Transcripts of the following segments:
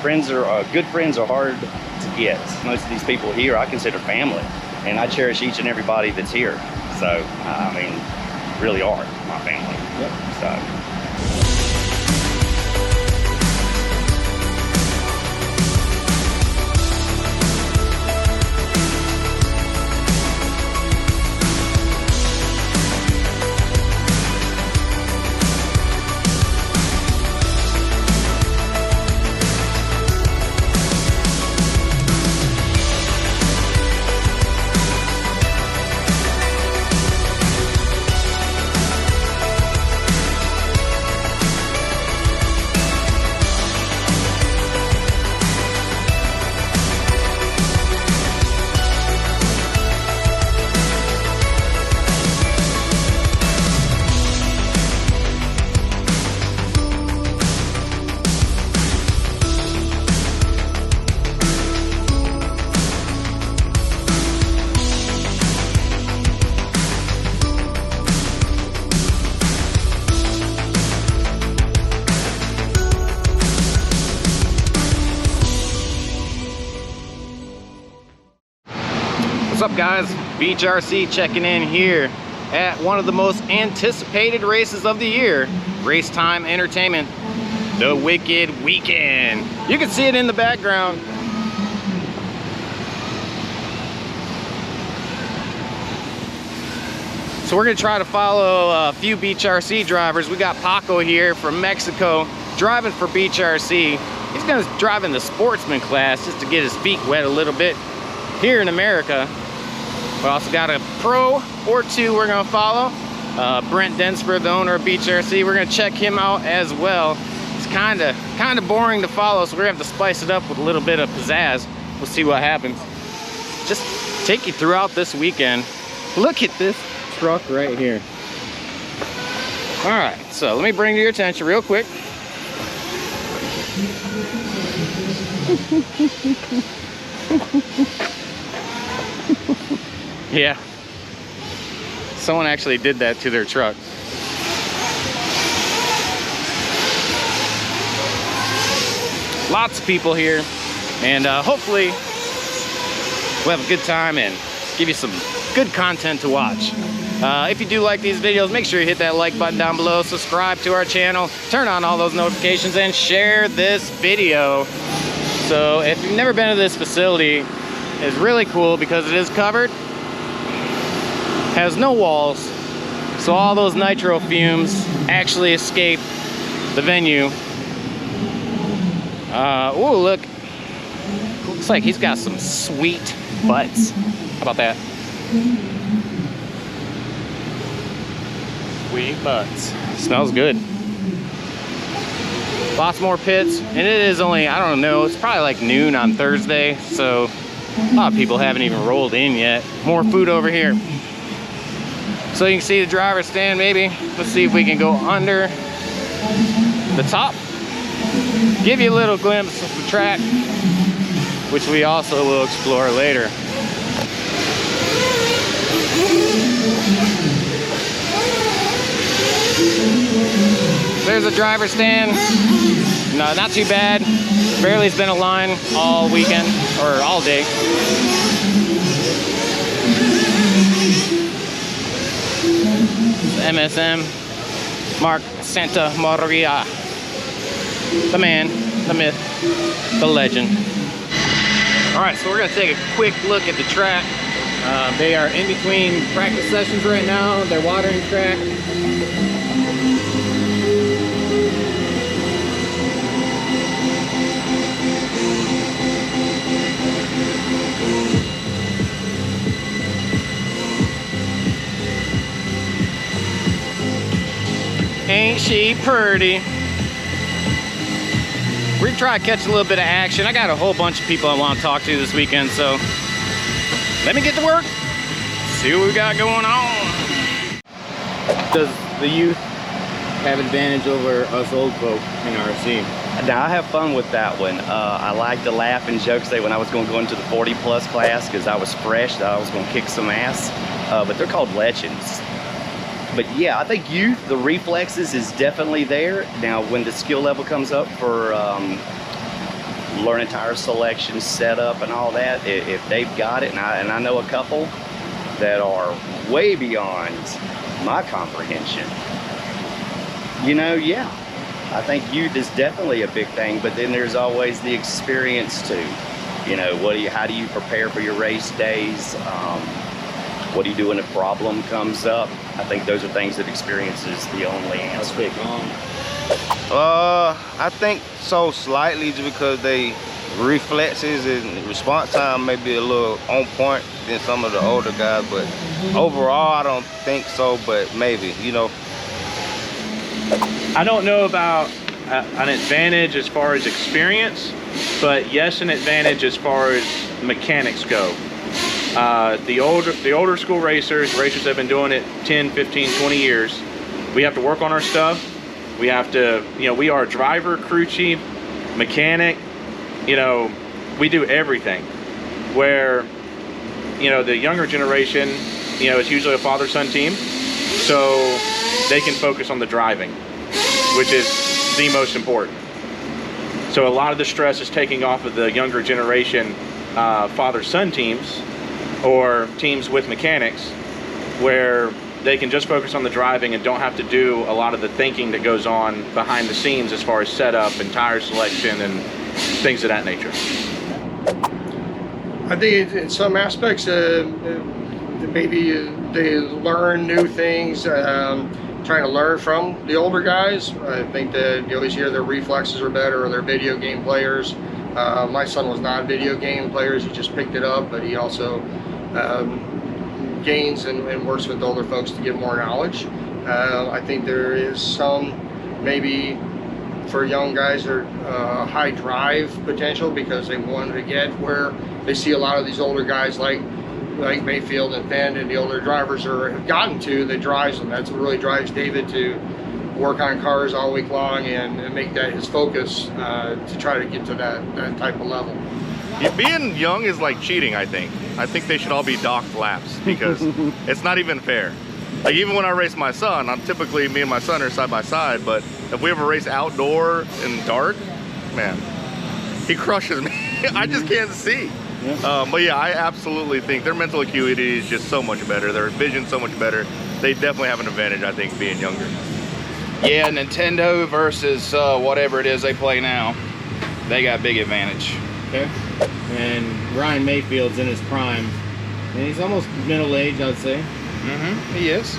Friends are good friends are hard to get. Most of these people here I consider family, and I cherish each and everybody that's here. So I mean, really are my family. Yep. So. What's up guys, BeachRC checking in here at one of the most anticipated races of the year, Race Time Entertainment, the Wicked Weekend. You can see it in the background. So we're gonna try to follow a few BeachRC drivers. We got Paco here from Mexico driving for BeachRC. He's gonna drive in the sportsman class just to get his feet wet a little bit here in America. We also got a pro or two we're gonna follow. Brent Densford, the owner of BeachRC. We're gonna check him out as well. It's kind of boring to follow, so we're gonna have to spice it up with a little bit of pizzazz. We'll see what happens. Just take you throughout this weekend. Look at this truck right here. All right, so let me bring to your attention real quick. Yeah, someone actually did that to their truck. Lots of people here, and hopefully we'll have a good time and give you some good content to watch. If you do like these videos, make sure you hit that like button down below, subscribe to our channel, turn on all those notifications, and share this video. So if you've never been to this facility, it's really cool because it is covered. Has no walls, so all those nitro fumes actually escape the venue. Oh, look, looks like he's got some sweet butts. How about that? Sweet butts. Smells good. Lots more pits, and it is only, I don't know, it's probably like noon on Thursday, so a lot of people haven't even rolled in yet. More food over here. So you can see the driver stand maybe. Let's see if we can go under the top. Give you a little glimpse of the track, which we also will explore later. There's a driver stand. No, not too bad. Barely's been a line all weekend, or all day. MSM, Mark Santa Maria. The man, the myth, the legend. All right, so we're gonna take a quick look at the track. They are in between practice sessions right now. They're watering track. Ain't she pretty? We're gonna try to catch a little bit of action. I got a whole bunch of people I want to talk to this weekend, so let me get to work, see what we got going on. Does the youth have advantage over us old folk in RC? Now I have fun with that one. I like to laugh and joke, say when I was going to go into the 40+ class because I was fresh, that I was going to kick some ass. But they're called legends. But yeah, I think youth, the reflexes is definitely there. Now when the skill level comes up for learning tire selection, setup, and all that, if they've got it, and I know a couple that are way beyond my comprehension, you know, yeah, I think youth is definitely a big thing, but then there's always the experience too. You know, how do you prepare for your race days? What do you do when a problem comes up? I think those are things that experience is the only answer. I think so, slightly, just because they reflexes and response time may be a little on point than some of the older guys, but overall I don't think so, but maybe, you know. I don't know about an advantage as far as experience, but yes, an advantage as far as mechanics go. The older school racers that have been doing it 10, 15, 20 years, we have to work on our stuff. We have to, you know, we are driver, crew chief, mechanic, you know, we do everything. Where, you know, the younger generation, you know, it's usually a father-son team, so they can focus on the driving, which is the most important. So a lot of the stress is taking off of the younger generation father-son teams or teams with mechanics, where they can just focus on the driving and don't have to do a lot of the thinking that goes on behind the scenes as far as setup and tire selection and things of that nature. I think in some aspects, maybe they learn new things, trying to learn from the older guys. I think that you always hear their reflexes are better, or they're video game players. My son was not a video game player, he just picked it up, but he also gains and works with older folks to get more knowledge. I think there is some, maybe for young guys, are high drive potential because they wanted to get where they see a lot of these older guys like Mayfield and Penn and the older drivers have gotten to, that drives them. That's what really drives David to work on cars all week long and make that his focus to try to get to that type of level. Yeah, being young is like cheating, I think. I think they should all be docked laps because it's not even fair. Like, even when I race my son, I'm typically, me and my son are side by side, but if we ever race outdoor in dark, man, he crushes me. I just can't see. Yeah. But yeah, I absolutely think their mental acuity is just so much better. Their vision's so much better. They definitely have an advantage, I think, being younger. Yeah, Nintendo versus whatever it is they play now, they got big advantage. Okay. And Ryan Mayfield's in his prime, and he's almost middle-aged, I'd say. Mm-hmm, he is.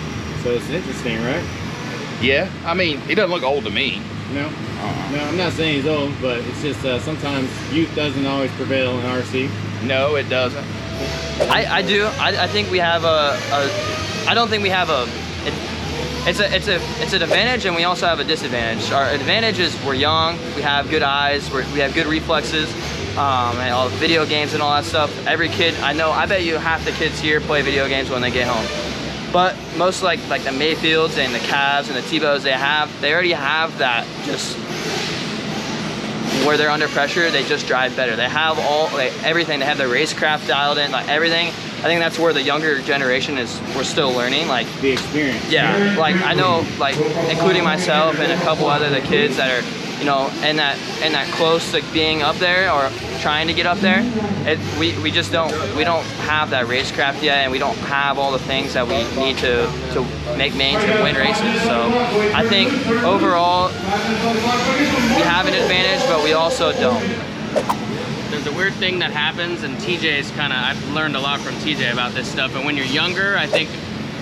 So it's interesting, right? Yeah, I mean, he doesn't look old to me. No. No, I'm not saying he's old, but it's just sometimes youth doesn't always prevail in RC. No, it doesn't. I do. I think we have I don't think we have it's an advantage, and we also have a disadvantage. Our advantage is we're young, we have good eyes, we have good reflexes, and all the video games and all that stuff. Every kid I know, I bet you half the kids here play video games when they get home. But most like the Mayfields and the Cavs and the Tebows, they already have that, just where they're under pressure, they just drive better. They have everything. They have the racecraft dialed in, like everything. I think that's where the younger generation we're still learning, like the experience. Yeah, like I know, like including myself and a couple other the kids that are, you know, in that close to being up there or trying to get up there. We just don't have that racecraft yet, and we don't have all the things that we need to make mains and win races. So I think overall we have an advantage, but we also don't. There's a weird thing that happens, and TJ's I've learned a lot from TJ about this stuff, and when you're younger, I think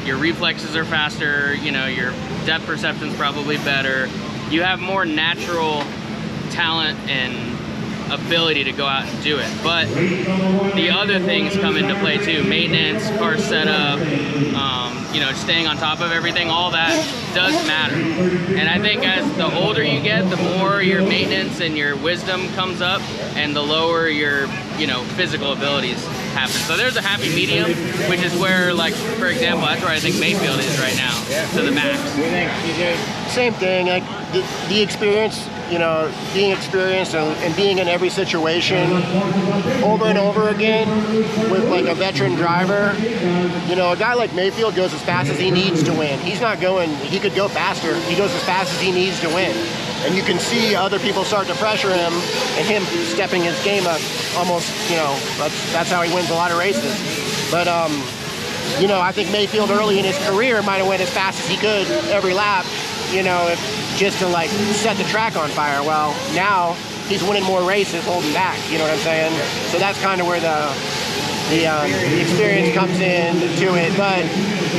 your reflexes are faster, you know, your depth perception's probably better. You have more natural talent and ability to go out and do it. But the other things come into play too. Maintenance, car setup, you know, staying on top of everything, all that does matter. And I think as the older you get, the more your maintenance and your wisdom comes up, and the lower your, you know, physical abilities happen. So there's a happy medium, which is where, like, for example, that's where I think Mayfield is right now, to the max. What do you think, TJ? Same thing, like the experience, you know, being experienced and being in every situation over and over again with like a veteran driver. You know, a guy like Mayfield goes as fast as he needs to win. He's not going, he could go faster. He goes as fast as he needs to win. and you can see other people start to pressure him, and him stepping his game up almost, you know, that's how he wins a lot of races. But, you know, I think Mayfield early in his career might have went as fast as he could every lap, you know, just to like set the track on fire. Well, now he's winning more races holding back, you know what I'm saying? So that's kind of where the experience comes in to it.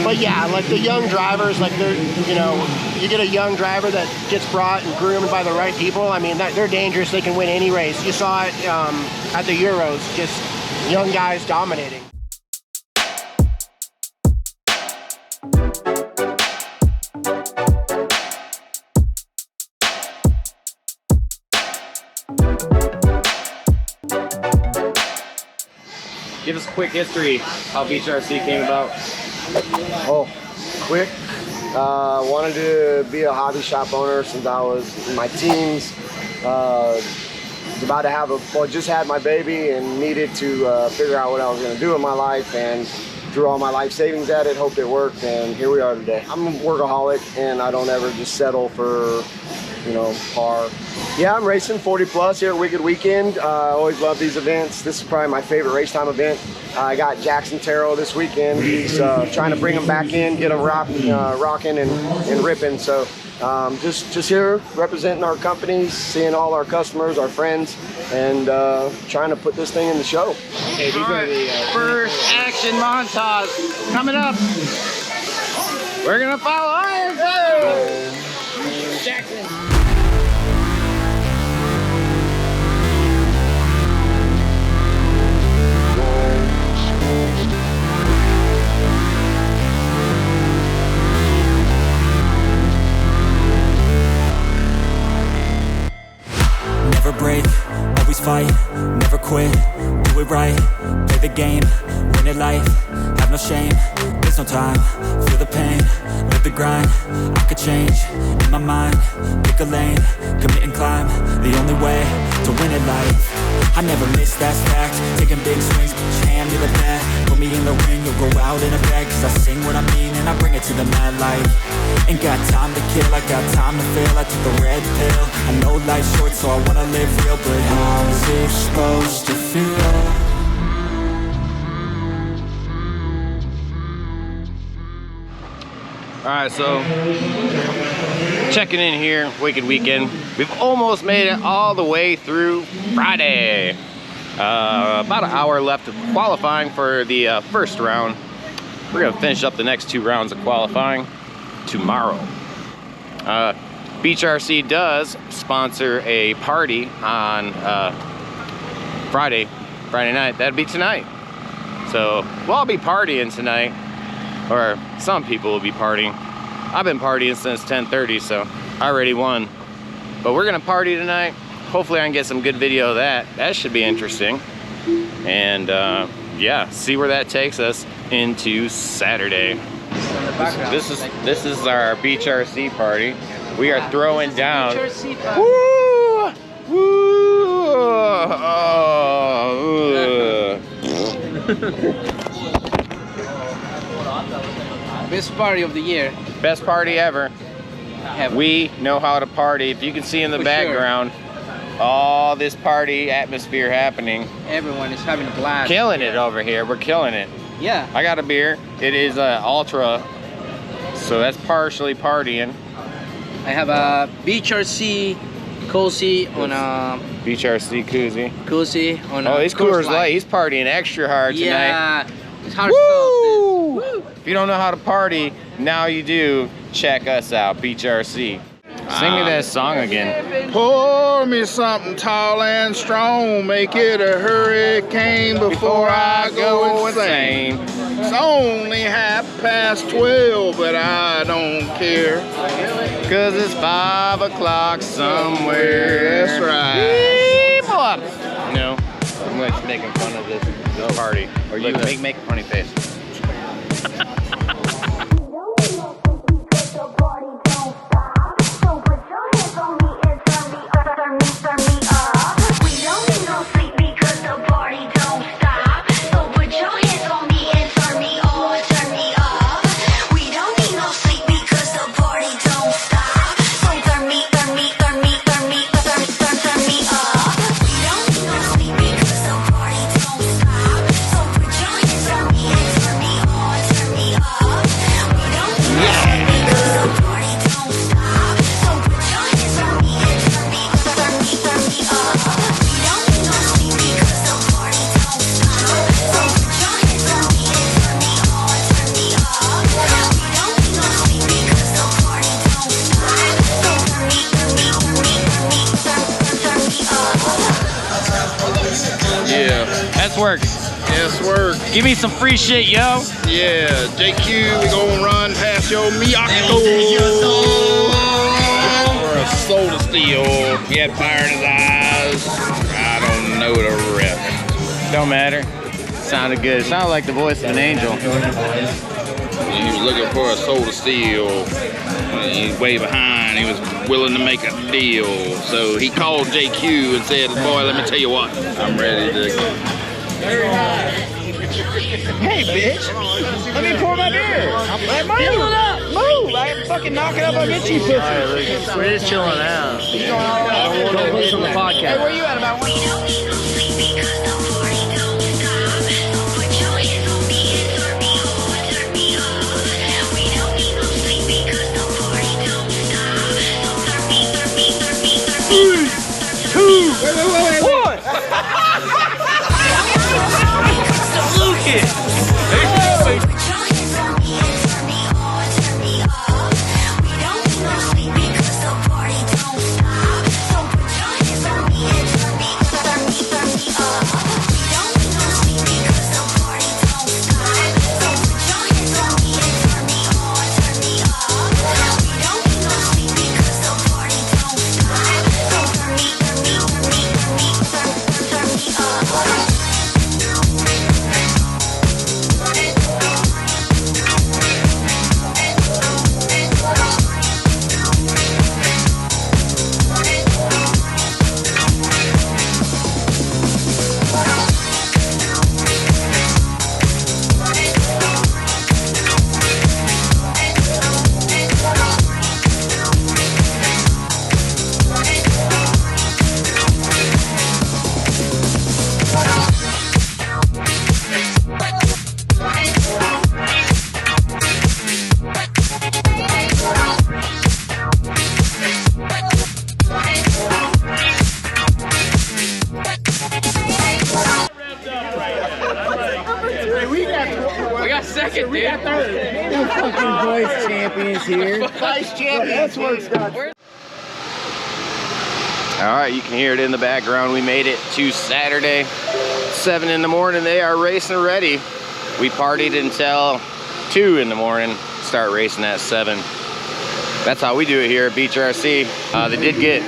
But yeah, like the young drivers, like they're, you know, you get a young driver that gets brought and groomed by the right people. I mean, they're dangerous. They can win any race. You saw it at the Euros, just young guys dominating. Give us a quick history how BeachRC came about. Oh, quick. Wanted to be a hobby shop owner since I was in my teens. Was about to have just had my baby and needed to figure out what I was going to do in my life, and threw all my life savings at it, hoped it worked, and here we are today. I'm a workaholic, and I don't ever just settle for, you know, par. Yeah, I'm racing 40 plus here at Wicked Weekend. I always love these events. This is probably my favorite race time event. I got Jackson Terrell this weekend. He's trying to bring him back in, get him rocking and ripping. So just here representing our companies, seeing all our customers, our friends, and trying to put this thing in the show. Okay, these are the first action montage coming up. We're gonna follow Iron Jackson. Never break, always fight, never quit, do it right, play the game, win it life, have no shame, there's no time, feel the pain, live the grind, I could change, in my mind, pick a lane, commit and climb, the only way to win it life. I never miss, that's fact, taking big swings, put your hand to the bat, put me in the ring, you'll go out in a bag, cause I sing what I mean and I bring it to the mad light. Ain't got time to kill, I got time to feel, I took the red pill, I know life's short so I wanna live real, but how's it supposed to feel? Alright, so checking in here, Wicked Weekend. We've almost made it all the way through Friday. About an hour left of qualifying for the first round. We're gonna finish up the next 2 rounds of qualifying tomorrow. BeachRC does sponsor a party on Friday night. That'd be tonight. So we'll all be partying tonight, or some people will be partying. I've been partying since 10:30, so I already won. But we're gonna party tonight. Hopefully I can get some good video of that. That should be interesting. And yeah, see where that takes us into Saturday. This is our BeachRC party. We are throwing down. Woo! Woo! Best party of the year. Best party ever. We know how to party. If you can see in the background, all this party atmosphere happening. Everyone is having a blast. Killing it over here. We're killing it. Yeah. I got a beer. It is Ultra, so that's partially partying. I have a BeachRC cozy on a BeachRC koozie. Cozy on a. Oh, he's Coors Light. He's partying extra hard tonight. Yeah. It's hard Woo! stuff. Woo! If you don't know how to party, now you do. Check us out, BeachRC. Sing me that song again. Pour me something tall and strong, make it a hurricane before I go insane. It's only 12:30, but I don't care. Cause it's 5 o'clock somewhere. That's right. No, I'm like making fun of this party. Or you make a funny face. Turn me works. Yes, work. Give me some free shit, yo. Yeah, JQ, we gonna run past your Miyako for a soda steel. He had fire in his eyes. I don't know the rest. Don't matter. Sounded good. Sounded like the voice of an angel. He was looking for a soda steel. He was way behind. He was willing to make a deal. So he called JQ and said, boy, let me tell you what. I'm ready to... Hey, bitch. Let me pour my beer. Fill it up. Move. I fucking knock it up. I'll get you, pussy. We're just chilling out. Don't put this on the podcast. Hey, where you at about one? second, dude. No fucking vice champions here. Vice champions. That's where it's done. All right, you can hear it in the background. We made it to Saturday, 7 in the morning. They are racing ready. We partied until 2 in the morning, start racing at 7. That's how we do it here at BeachRC. They did get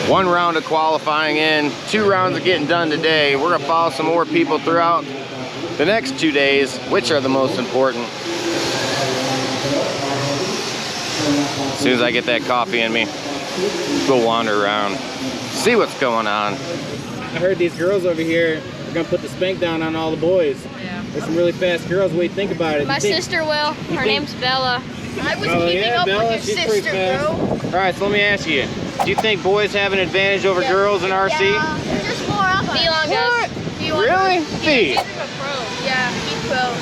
1 round of qualifying in, 2 rounds of getting done today. We're gonna follow some more people throughout the next 2 days, which are the most important. As soon as I get that coffee in me, go wander around, see what's going on. I heard these girls over here are gonna put the spank down on all the boys. Yeah. There's some really fast girls. What do you think about it? My sister will. Her name's Bella. I was keeping up Bella, with your she's pretty sister, bro. All right, so let me ask you, do you think boys have an advantage over girls in RC? Yeah, just more up. Elon does. Really? He's a pro. Yeah, he's pro.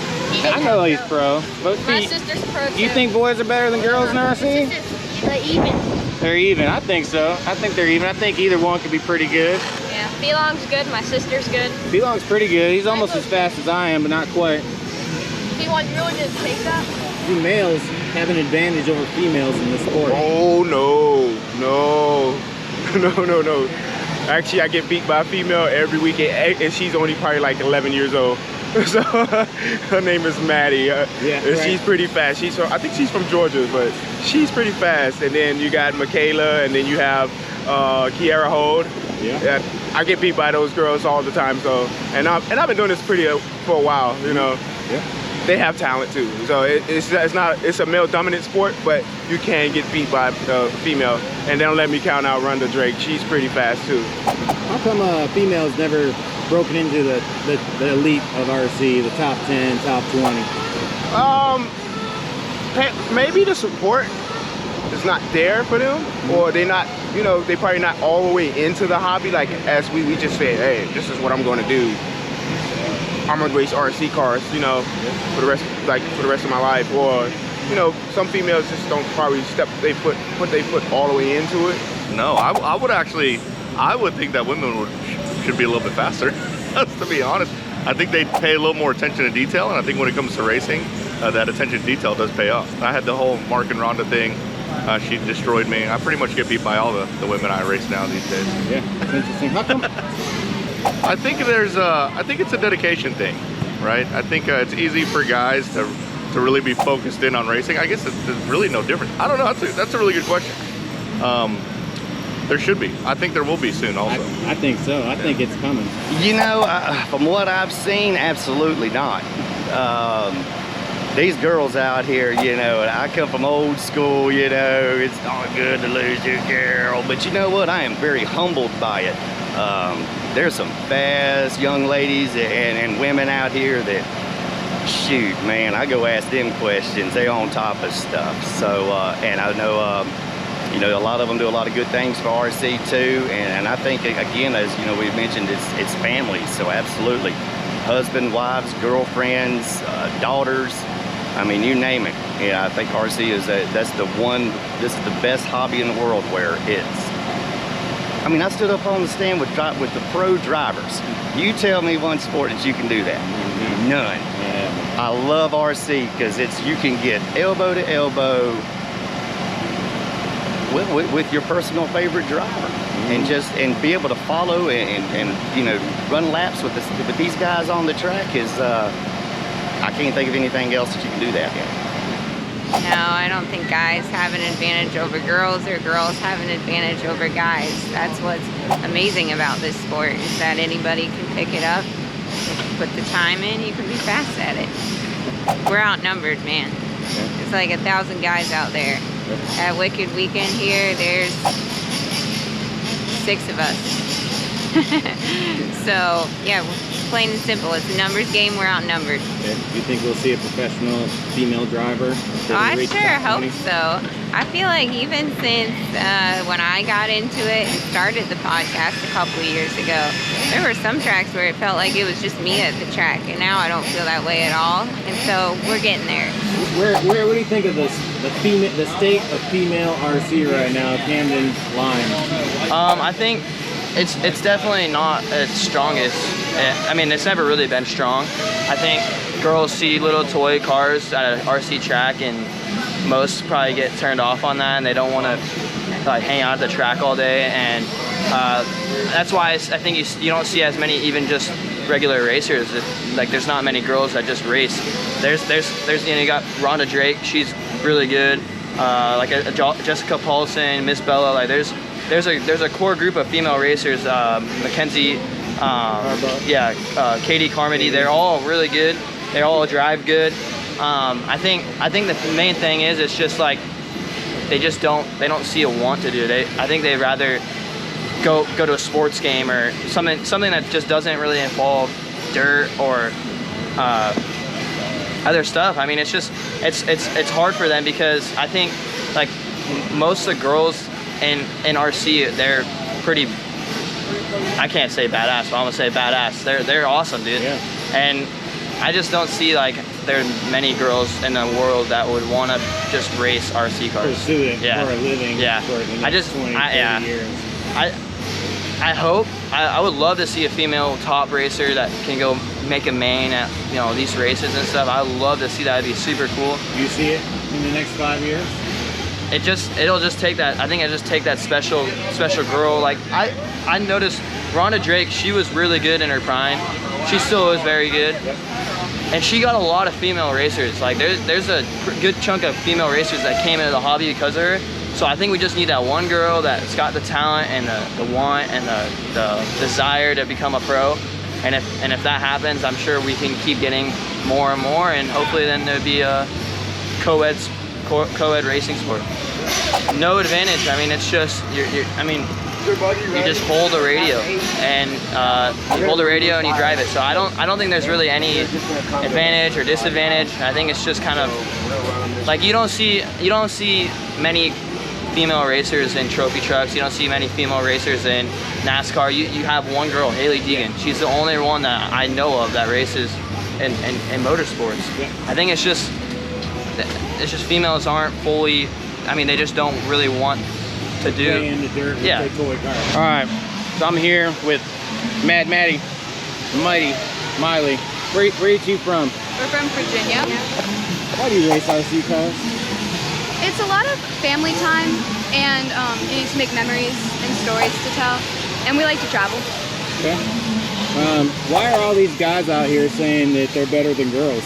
I know he's pro. But My sister's pro too. you think boys are better than girls in RC? They're even. They're even. I think so. I think they're even. I think either one could be pretty good. Yeah, Belong's good. My sister's good. Belong's pretty good. He's almost as fast as I am, but not quite. He really didn't take that. You males have an advantage over females in this sport. Oh no. Actually, I get beat by a female every weekend, and she's only probably like 11 years old. So her name is Maddie. And she's pretty fast. I think she's from Georgia, but she's pretty fast. And then you got Michaela, and then you have Kiara Hold. Yeah. I get beat by those girls all the time. So, and I've been doing this for a while. You know. Yeah. They have talent too. So it's a male dominant sport, but you can get beat by a female. And don't let me count out Rhonda Drake. She's pretty fast too. How come females never broken into the elite of RC, the top 10, top 20? Maybe the support is not there for them, or they're not, they probably not all the way into the hobby. Like as we just said, hey, this is what I'm going to do. I'm gonna race RC cars, for the rest of my life. Or, some females just don't probably put their foot all the way into it. No, I would think that women should be a little bit faster. To be honest, I think they pay a little more attention to detail, and I think when it comes to racing, that attention to detail does pay off. I had the whole Mark and Rhonda thing. She destroyed me. I pretty much get beat by all the women I race now these days. Yeah, that's interesting. I think it's a dedication thing, right? I think it's easy for guys to really be focused in on racing. I guess there's really no difference. I don't know. That's a really good question. There should be. I think there will be soon also. I think so. I think it's coming. You know, from what I've seen, absolutely not. These girls out here, you know, I come from old school, you know, it's not good to lose your girl. But you know what? I am very humbled by it. There's some fast young ladies and women out here that, shoot, man, I go ask them questions. They're on top of stuff. So, and I know, you know, a lot of them do a lot of good things for RC too. And I think, again, as you know, we've mentioned, it's families. So absolutely, husband, wives, girlfriends, daughters. I mean, you name it. Yeah, I think RC is this is the best hobby in the world where it's, I mean, I stood up on the stand with the pro drivers. You tell me one sport that you can do that. None. Yeah. I love RC because you can get elbow to elbow with your personal favorite driver, and be able to follow and you know, run laps with these guys on the track is I can't think of anything else that you can do that in. No, I don't think guys have an advantage over girls or girls have an advantage over guys. That's what's amazing about this sport, is that anybody can pick it up. If you put the time in, you can be fast at it. We're outnumbered, man. It's like 1,000 guys out there. At Wicked Weekend here, there's 6 of us. So, yeah, plain and simple. It's a numbers game. We're outnumbered. Okay. Do you think we'll see a professional female driver? Oh, I sure hope so. I feel like even since when I got into it and started the podcast a couple of years ago, there were some tracks where it felt like it was just me at the track, and now I don't feel that way at all. And so we're getting there. What do you think of the state of female RC right now, Camden line? I think it's definitely not its strongest. I mean, it's never really been strong. I think girls see little toy cars at an RC track, and most probably get turned off on that, and they don't want to like hang out at the track all day. And that's why I think you don't see as many even just regular racers. Like, there's not many girls that just race. There's you know, you got Rhonda Drake, she's really good. Like Jessica Paulson, Miss Bella. Like there's a core group of female racers. Mackenzie, Katie Carmody. They're all really good. They all drive good. I think the main thing is it's just like they don't see a want to do it. I think they'd rather go to a sports game or something that just doesn't really involve dirt or other stuff. I mean, it's hard for them because I think like most of the girls in RC, they're pretty, I can't say badass, but I'm gonna say badass. They're awesome, dude. Yeah. And I just don't see like there are many girls in the world that would want to just race RC cars. Pursue it for a living. Yeah. For the next 20, 30 years. I hope, I would love to see a female top racer that can go make a main at, you know, these races and stuff. I would love to see that. It'd be super cool. You see it in the next 5 years? It'll just take that. I think it'll just take that special girl. Like I noticed Rhonda Drake, she was really good in her prime. She still is very good. And she got a lot of female racers. Like there's a good chunk of female racers that came into the hobby because of her. So I think we just need that one girl that's got the talent and the want and the desire to become a pro. And if that happens, I'm sure we can keep getting more and more, and hopefully then there'd be a co-ed racing sport. No advantage. I mean, it's just you just hold the radio and you hold the radio and you drive it. So I don't think there's really any advantage or disadvantage. I think it's just kind of like you don't see many female racers in trophy trucks. You don't see many female racers in NASCAR. You have one girl, Haley Deegan. She's the only one that I know of that races in motorsports. I think it's just females aren't fully, I mean, they just don't really want to do. Stay in the dirt with their toy cars. All right, so I'm here with Mad Maddie, Mighty, Miley. Where are you two from? We're from Virginia. Why do you race RC cars? It's a lot of family time, and you need to make memories and stories to tell, and we like to travel. Okay. Why are all these guys out here saying that they're better than girls?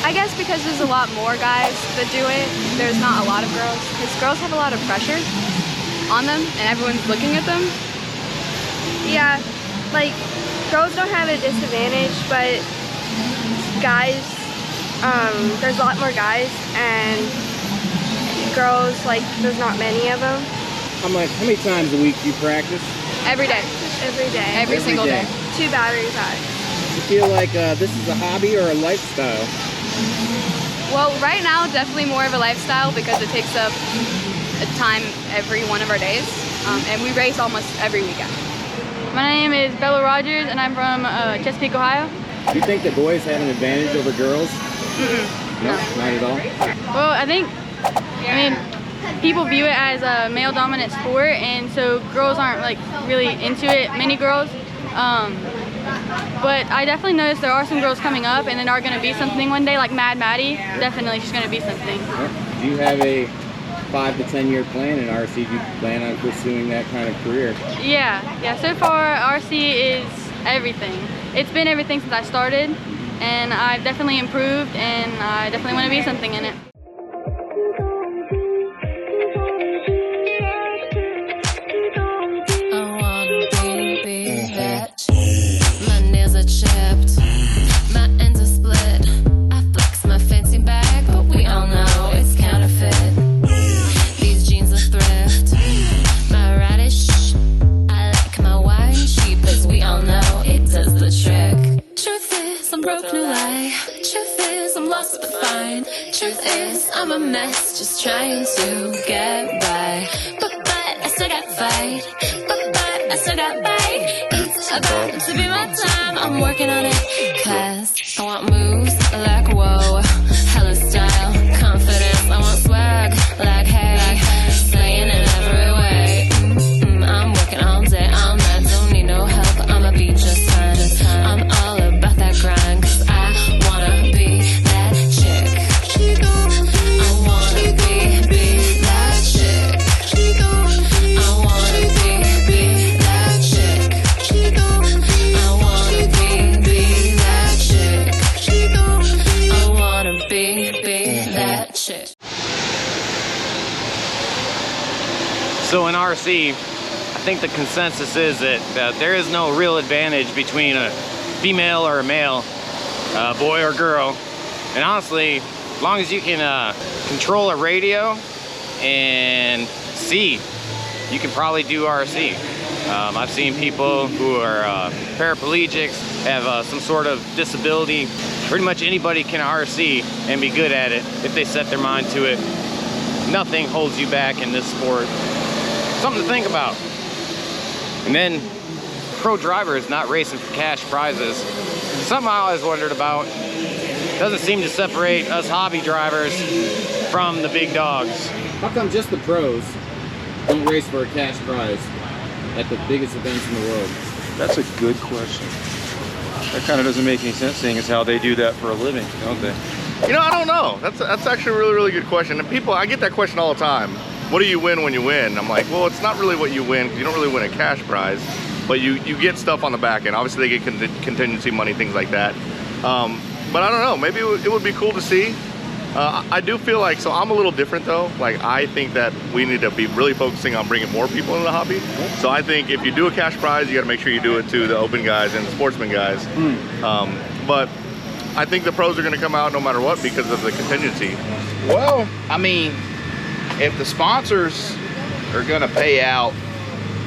I guess because there's a lot more guys that do it. There's not a lot of girls. Because girls have a lot of pressure on them and everyone's looking at them. Yeah, like girls don't have a disadvantage, but guys, there's a lot more guys, and girls, like there's not many of them. How many times a week do you practice? Every day. Every day. Every single day. 2 battery packs. Do you feel like this is a hobby or a lifestyle? Well, right now, definitely more of a lifestyle because it takes up a time every one of our days. And we race almost every weekend. My name is Bella Rogers, and I'm from Chesapeake, Ohio. Do you think that boys have an advantage over girls? No, not at all. Well, I mean, people view it as a male-dominant sport, and so girls aren't like really into it. Many girls. But I definitely noticed there are some girls coming up, and there are going to be something one day, like Mad Maddie. Definitely, she's going to be something. Do you have a 5 to 10 year plan in RC? Do you plan on pursuing that kind of career? Yeah. So far, RC is everything. It's been everything since I started, and I've definitely improved, and I definitely want to be something in it. I'm a mess, just trying to get by. But I still got fight. But I still got bite. It's about to be my time. I'm working on it. Cause I want moves like whoa. Hella style, confidence. I want swag like hey. Slaying in every way. I'm working all day on that. Don't need no help. I'ma be just fine. I'm all about that grind. Cause I wanna be that chick. So in RC, I think the consensus is that there is no real advantage between a female or a male, boy or girl. And honestly, as long as you can control a radio and see, you can probably do RC. I've seen people who are paraplegics, have some sort of disability. Pretty much anybody can RC and be good at it if they set their mind to it. Nothing holds you back in this sport. Something to think about. And then pro drivers not racing for cash prizes. Something I always wondered about. Doesn't seem to separate us hobby drivers from the big dogs. How come just the pros don't race for a cash prize at the biggest events in the world? That's a good question. That kind of doesn't make any sense, seeing as how they do that for a living, don't they? You know, I don't know. That's actually a really, really good question. And people, I get that question all the time. What do you win when you win? I'm like, well, it's not really what you win, because you don't really win a cash prize, but you get stuff on the back end. Obviously, they get contingency money, things like that. But I don't know, maybe it would be cool to see. I do feel like, so I'm a little different though. Like, I think that we need to be really focusing on bringing more people into the hobby. So I think if you do a cash prize, you gotta make sure you do it to the open guys and the sportsman guys. But I think the pros are gonna come out no matter what because of the contingency. Well, I mean, if the sponsors are gonna pay out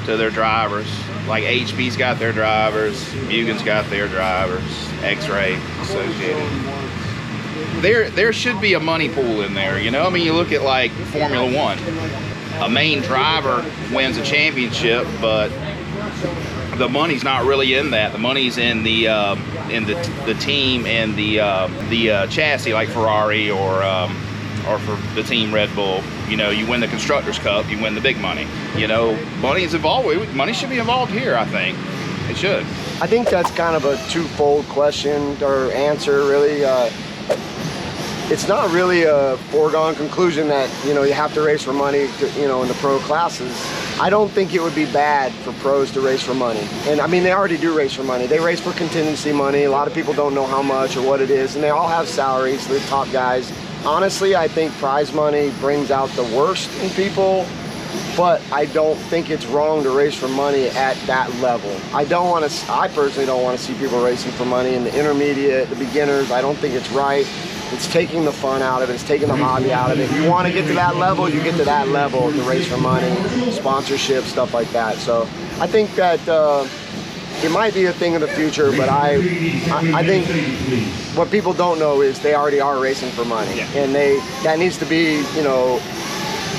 to their drivers, like HP's got their drivers, Mugen's got their drivers, X-Ray Associated, there should be a money pool in there, you know? I mean, you look at like Formula One, a main driver wins a championship, but the money's not really in that. The money's in the team and the chassis, like Ferrari or for the team Red Bull. You know, you win the Constructors' Cup, you win the big money. You know, money's involved. Money should be involved here, I think. It should. I think that's kind of a twofold question or answer, really. it's not really a foregone conclusion that, you know, you have to race for money, you know, in the pro classes. I don't think it would be bad for pros to race for money. And I mean, they already do race for money. They race for contingency money. A lot of people don't know how much or what it is, and they all have salaries, the top guys. Honestly, I think prize money brings out the worst in people, but I don't think it's wrong to race for money at that level. I personally don't want to see people racing for money in the intermediate, the beginners. I don't think it's right. It's taking the fun out of it. It's taking the hobby out of it. If you want to get to that level, you get to that level to race for money, sponsorship, stuff like that. So I think that it might be a thing in the future, but I think what people don't know is they already are racing for money, and that needs to be, you know,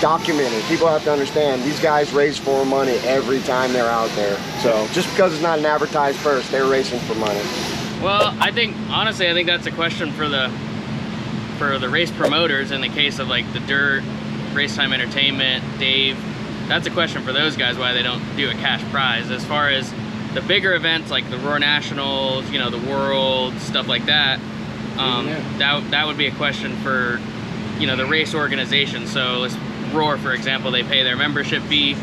documented. People have to understand these guys race for money every time they're out there. So just because it's not an advertised purse, they're racing for money. Well, honestly, I think that's a question for the race promoters in the case of like the Dirt, Race Time Entertainment, Dave. That's a question for those guys why they don't do a cash prize. As far as the bigger events like the Roar Nationals, you know, the World, stuff like that, that would be a question for, you know, the race organization. So let's Roar, for example, they pay their membership fee.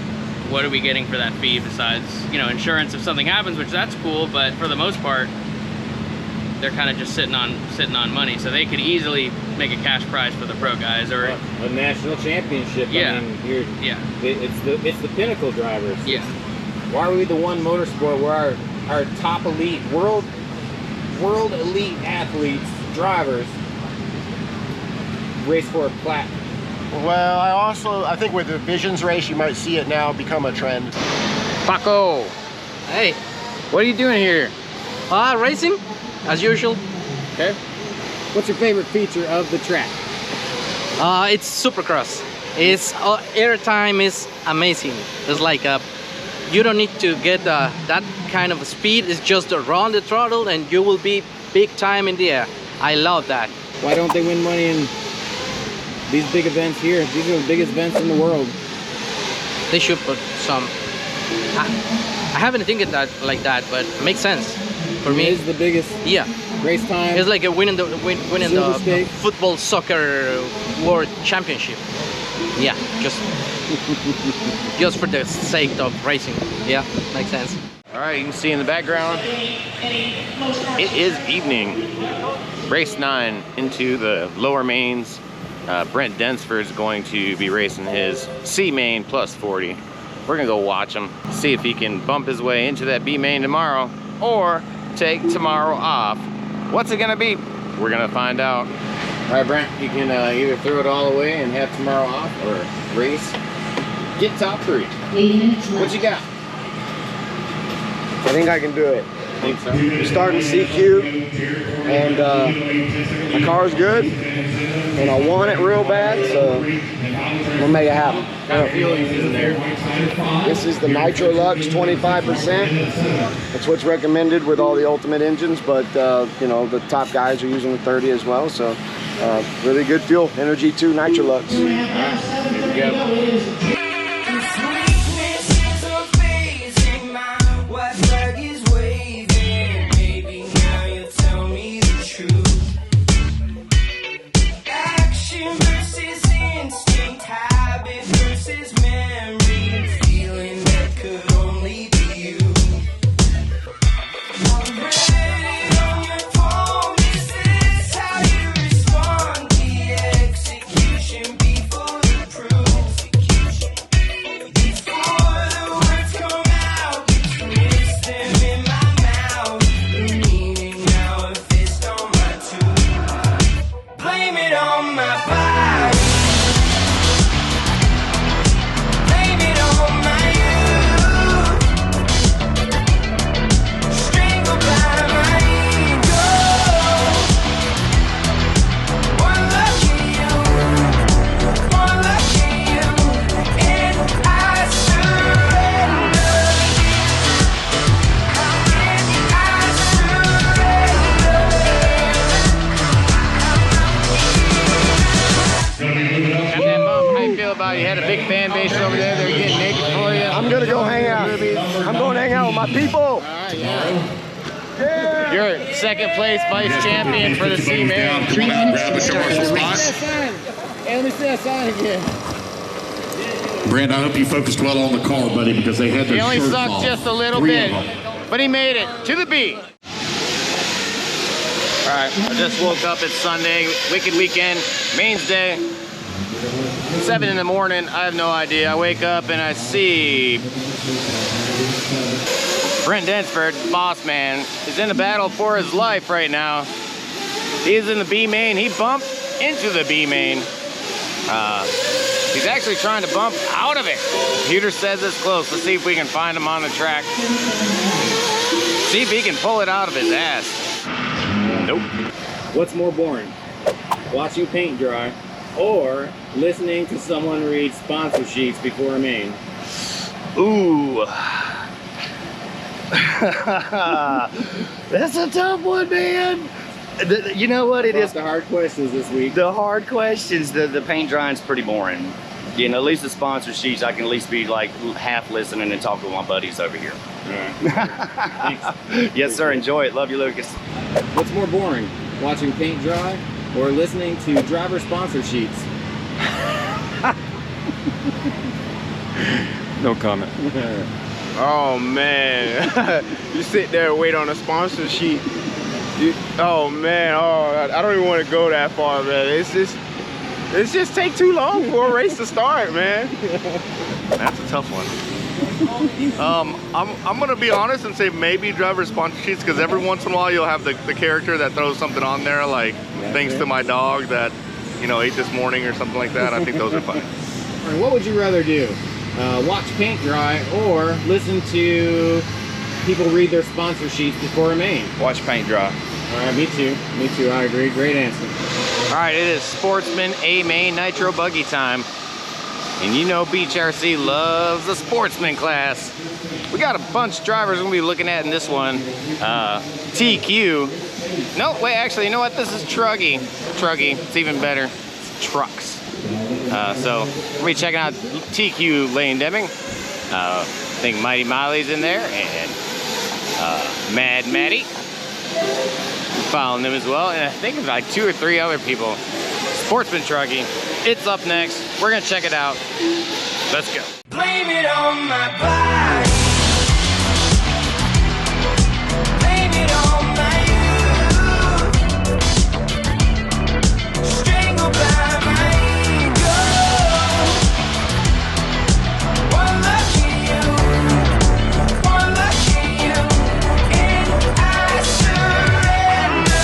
What are we getting for that fee besides, you know, insurance if something happens, which that's cool, but for the most part, they're kind of just sitting on money. So they could easily make a cash prize for the pro guys, or a national championship. Yeah. I mean, it's the pinnacle drivers. Yeah. Why are we the one motorsport where our top elite world elite athletes, drivers, race for a plaque? Well, I think with the Visions race, you might see it now become a trend. Paco, hey, what are you doing here? Racing, as usual. Okay. What's your favorite feature of the track? It's Supercross. It's airtime is amazing. It's like you don't need to get that kind of speed. It's just run the throttle and you will be big time in the air. I love that. Why don't they win money in these big events here? These are the biggest events in the world. They should put some. I haven't thinking that like that, but it makes sense for me. It is the biggest. Yeah. Race time. It's like winning the football soccer world championship. Yeah, just for the sake of racing. Yeah, makes sense. All right, you can see in the background, it is evening. Race 9 into the lower mains. Brent Densford is going to be racing his C main plus 40. We're gonna go watch him, see if he can bump his way into that B main tomorrow or take tomorrow off. What's it gonna be? We're gonna find out. All right, Brent, you can either throw it all away and have tomorrow off, or race, get top 3. What you got? I think I can do it. Think so? I'm starting CQ, and my car's good, and I want it real bad, so we'll make it happen. What kind of fuel are you using there? This is the Nitro Lux 25%. That's what's recommended with all the Ultimate engines, but you know, the top guys are using the 30 as well, so really good fuel. Energy 2 Nitro Lux. All right, here we go. You had a big fan base over there. They're getting naked for you. I'm gonna go hang out. I'm going to hang out with my people. All right, yeah. You're second place vice champion for the C-Main. Grab the commercial spot. Hey, let me see that sign again. Brand, I hope you focused well on the car, buddy, because they had their He only shirts sucked off. just a little 3 bit, of them. but he made it to the beat. All right, I just woke up. It's Sunday, wicked weekend, Main's day. 7 in the morning, I have no idea. I wake up and I see Brent Densford, boss man, is in a battle for his life right now. He's in the B main. He bumped into the B main. He's actually trying to bump out of it. Computer says it's close. Let's see if we can find him on the track. See if he can pull it out of his ass. Nope. What's more boring? Watching paint dry or listening to someone read sponsor sheets before a main? Ooh. That's a tough one, man. You know what it is? The hard questions this week. The hard questions. The paint drying's pretty boring. You know, at least the sponsor sheets, I can at least be like half listening and talking with my buddies over here. Yes, sir. Enjoy it. Love you, Lucas. What's more boring? Watching paint dry or listening to driver sponsor sheets? No comment. Oh man, you sit there and wait on a sponsor sheet. Oh man, I don't even want to go that far, man. It's just take too long for a race to start, man. That's a tough one. I'm gonna be honest and say maybe driver sponsor sheets, because every once in a while you'll have the character that throws something on there, like thanks to my dog that, you know, ate this morning or something like that. I think those are fun. All right, what would you rather do? Watch paint dry or listen to people read their sponsor sheets before a main? Watch paint dry. All right, me too. Me too. I agree. Great answer. All right, it is Sportsman A Main Nitro Buggy time. And you know BeachRC loves the Sportsman class. We got a bunch of drivers we're gonna be looking at in this one. TQ. No, wait, actually, you know what? This is Truggy. Truggy, it's even better. It's trucks. So we'll be checking out TQ Lane Deming. I think Mighty Miley's in there, and Mad Matty. Following them as well, and I think it's like 2 or 3 other people. Sportsman Truggy. It's up next. We're gonna check it out. Let's go. Blame it on my body. Blame it on my youth. Strangled by my ego. One lucky you. One lucky you. And I surrender.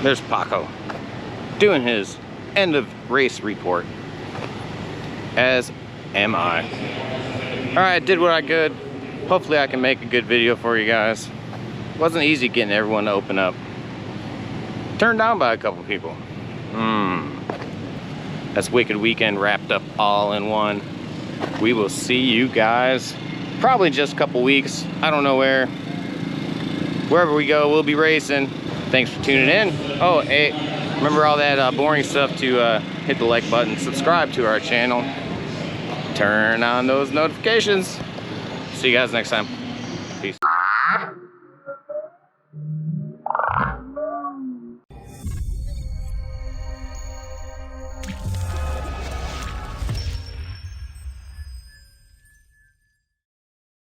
There's Paco doing his end of race report, as am I. All right, I did what I could. Hopefully I can make a good video for you guys. Wasn't easy getting everyone to open up. Turned down by a couple people. That's Wicked Weekend wrapped up all in one. We will see you guys probably just a couple weeks. I don't know where. Wherever we go, we'll be racing. Thanks for tuning in. Oh, hey, remember all that boring stuff to hit the like button, subscribe to our channel, turn on those notifications. See you guys next time.